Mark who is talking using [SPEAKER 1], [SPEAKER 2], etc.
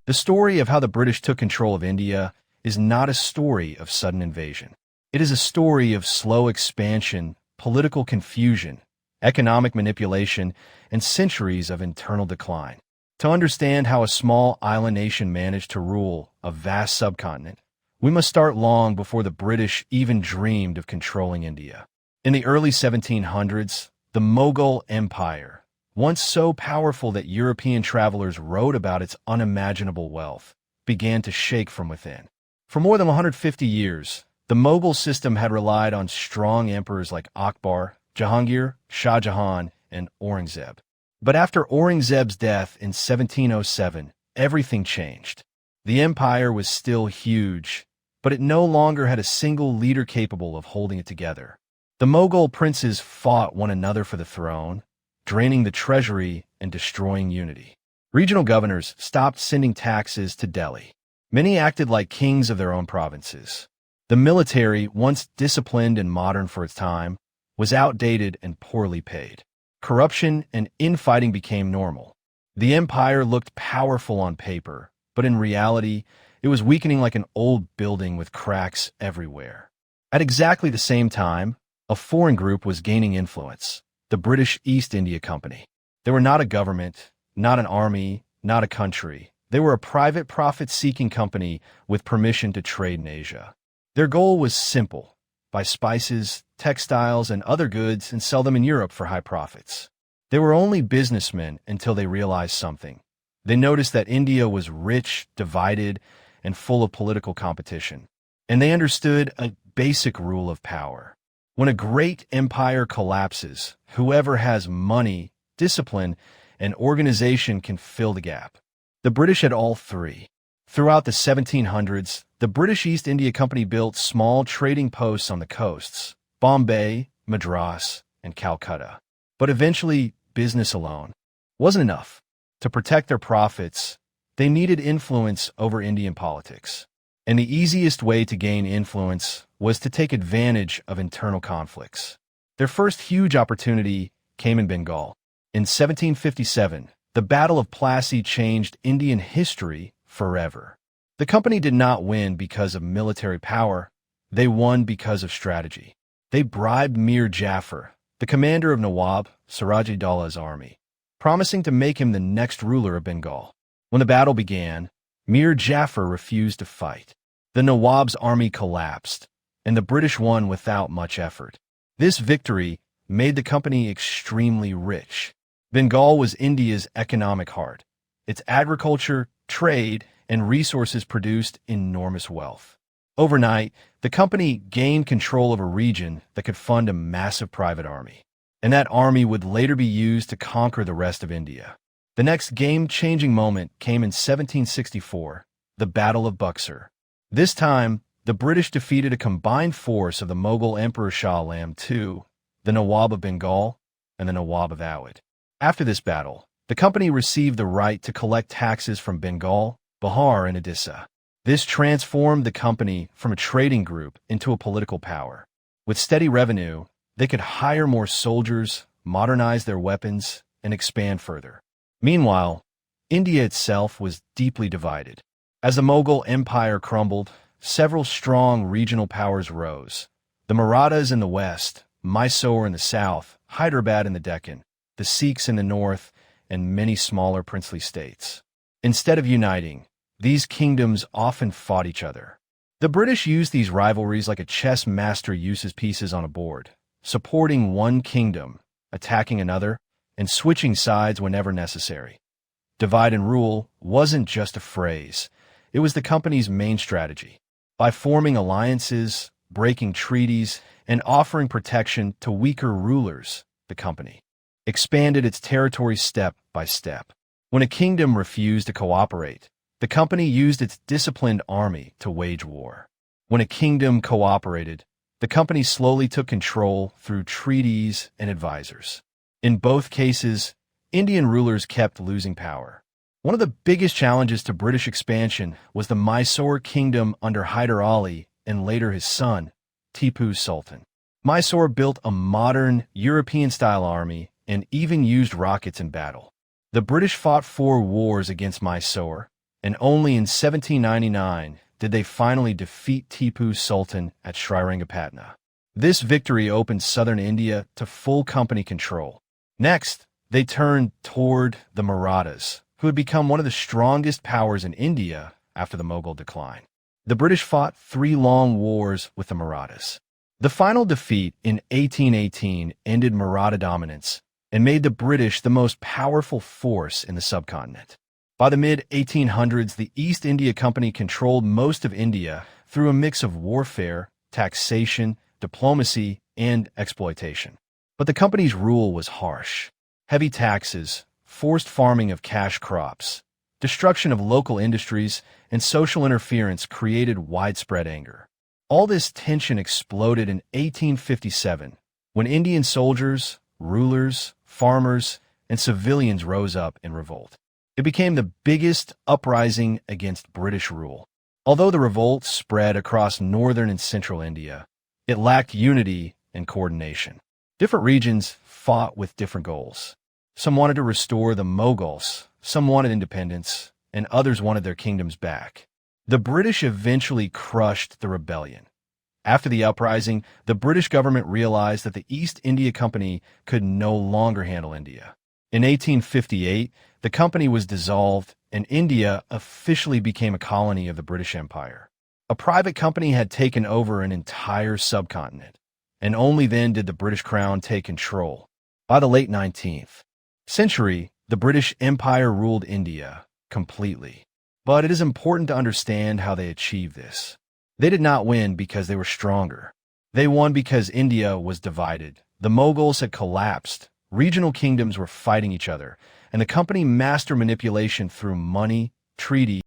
[SPEAKER 1] The story of how the British took control of India is not a story of sudden invasion. It is a story of slow expansion, political confusion, economic manipulation, and centuries of internal decline. To understand how a small island nation managed to rule a vast subcontinent, we must start long before the British even dreamed of controlling India. In the early 1700s, the Mughal Empire, once so powerful that European travelers wrote about its unimaginable wealth, began to shake from within. For more than 150 years, the Mughal system had relied on strong emperors like Akbar, Jahangir, Shah Jahan, and Aurangzeb. But after Aurangzeb's death in 1707, everything changed. The empire was still huge, but it no longer had a single leader capable of holding it together. The Mughal princes fought one another for the throne, draining the treasury and destroying unity. Regional governors stopped sending taxes to Delhi. Many acted like kings of their own provinces. The military, once disciplined and modern for its time, was outdated and poorly paid. Corruption and infighting became normal. The empire looked powerful on paper, but in reality, it was weakening like an old building with cracks everywhere. At exactly the same time, a foreign group was gaining influence, the British East India Company. They were not a government, not an army, not a country. They were a private profit-seeking company with permission to trade in Asia. Their goal was simple: buy spices, textiles, and other goods and sell them in Europe for high profits. They were only businessmen until they realized something. They noticed that India was rich, divided, and full of political competition. And they understood a basic rule of power. When a great empire collapses, whoever has money, discipline, and organization can fill the gap. The British had all three. Throughout the 1700s, the British East India Company built small trading posts on the coasts, Bombay, Madras, and Calcutta. But eventually, business alone wasn't enough. To protect their profits, they needed influence over Indian politics. And the easiest way to gain influence was to take advantage of internal conflicts. Their first huge opportunity came in Bengal. In 1757, the Battle of Plassey changed Indian history forever. The company did not win because of military power. They won because of strategy. They bribed Mir Jafar, the commander of Nawab Siraj-ud-Dowlah's army, promising to make him the next ruler of Bengal. When the battle began, Mir Jafar refused to fight. The Nawab's army collapsed, and the British won without much effort. This victory made the company extremely rich. Bengal was India's economic heart. Its agriculture, trade, and resources produced enormous wealth. Overnight, the company gained control of a region that could fund a massive private army. And that army would later be used to conquer the rest of India. The next game-changing moment came in 1764, the Battle of Buxar. This time, the British defeated a combined force of the Mughal Emperor Shah Alam II, the Nawab of Bengal, and the Nawab of Awadh. After this battle, the company received the right to collect taxes from Bengal, Bihar, and Odisha. This transformed the company from a trading group into a political power. With steady revenue, they could hire more soldiers, modernize their weapons, and expand further. Meanwhile, India itself was deeply divided. As the Mughal Empire crumbled, several strong regional powers rose. The Marathas in the west, Mysore in the south, Hyderabad in the Deccan, the Sikhs in the north, and many smaller princely states. Instead of uniting, these kingdoms often fought each other. The British used these rivalries like a chess master uses pieces on a board, supporting one kingdom, attacking another, and switching sides whenever necessary. Divide and rule wasn't just a phrase. It was the company's main strategy. By forming alliances, breaking treaties, and offering protection to weaker rulers, the company expanded its territory step by step. When a kingdom refused to cooperate, the company used its disciplined army to wage war. When a kingdom cooperated, the company slowly took control through treaties and advisors. In both cases, Indian rulers kept losing power. One of the biggest challenges to British expansion was the Mysore kingdom under Hyder Ali and later his son, Tipu Sultan. Mysore built a modern, European-style army and even used rockets in battle. The British fought 4 wars against Mysore, and only in 1799 did they finally defeat Tipu's Sultan at Srirangapatna. This victory opened southern India to full company control. Next, they turned toward the Marathas, who had become one of the strongest powers in India after the Mughal decline. The British fought 3 long wars with the Marathas. The final defeat in 1818 ended Maratha dominance and made the British the most powerful force in the subcontinent. By the mid-1800s, the East India Company controlled most of India through a mix of warfare, taxation, diplomacy, and exploitation. But the company's rule was harsh. Heavy taxes, forced farming of cash crops, destruction of local industries, and social interference created widespread anger. All this tension exploded in 1857, when Indian soldiers, rulers, farmers, and civilians rose up in revolt. It became the biggest uprising against British rule. Although the revolt spread across northern and central India, it lacked unity and coordination. Different regions fought with different goals. Some wanted to restore the Mughals, some wanted independence, and others wanted their kingdoms back. The British eventually crushed the rebellion. After the uprising, the British government realized that the East India Company could no longer handle India. In 1858, the company was dissolved, and India officially became a colony of the British Empire. A private company had taken over an entire subcontinent, and only then did the British Crown take control. By the late 19th century, the British Empire ruled India completely. But it is important to understand how they achieved this. They did not win because they were stronger. They won because India was divided. The Mughals had collapsed. Regional kingdoms were fighting each other, and the company mastered manipulation through money, treaty,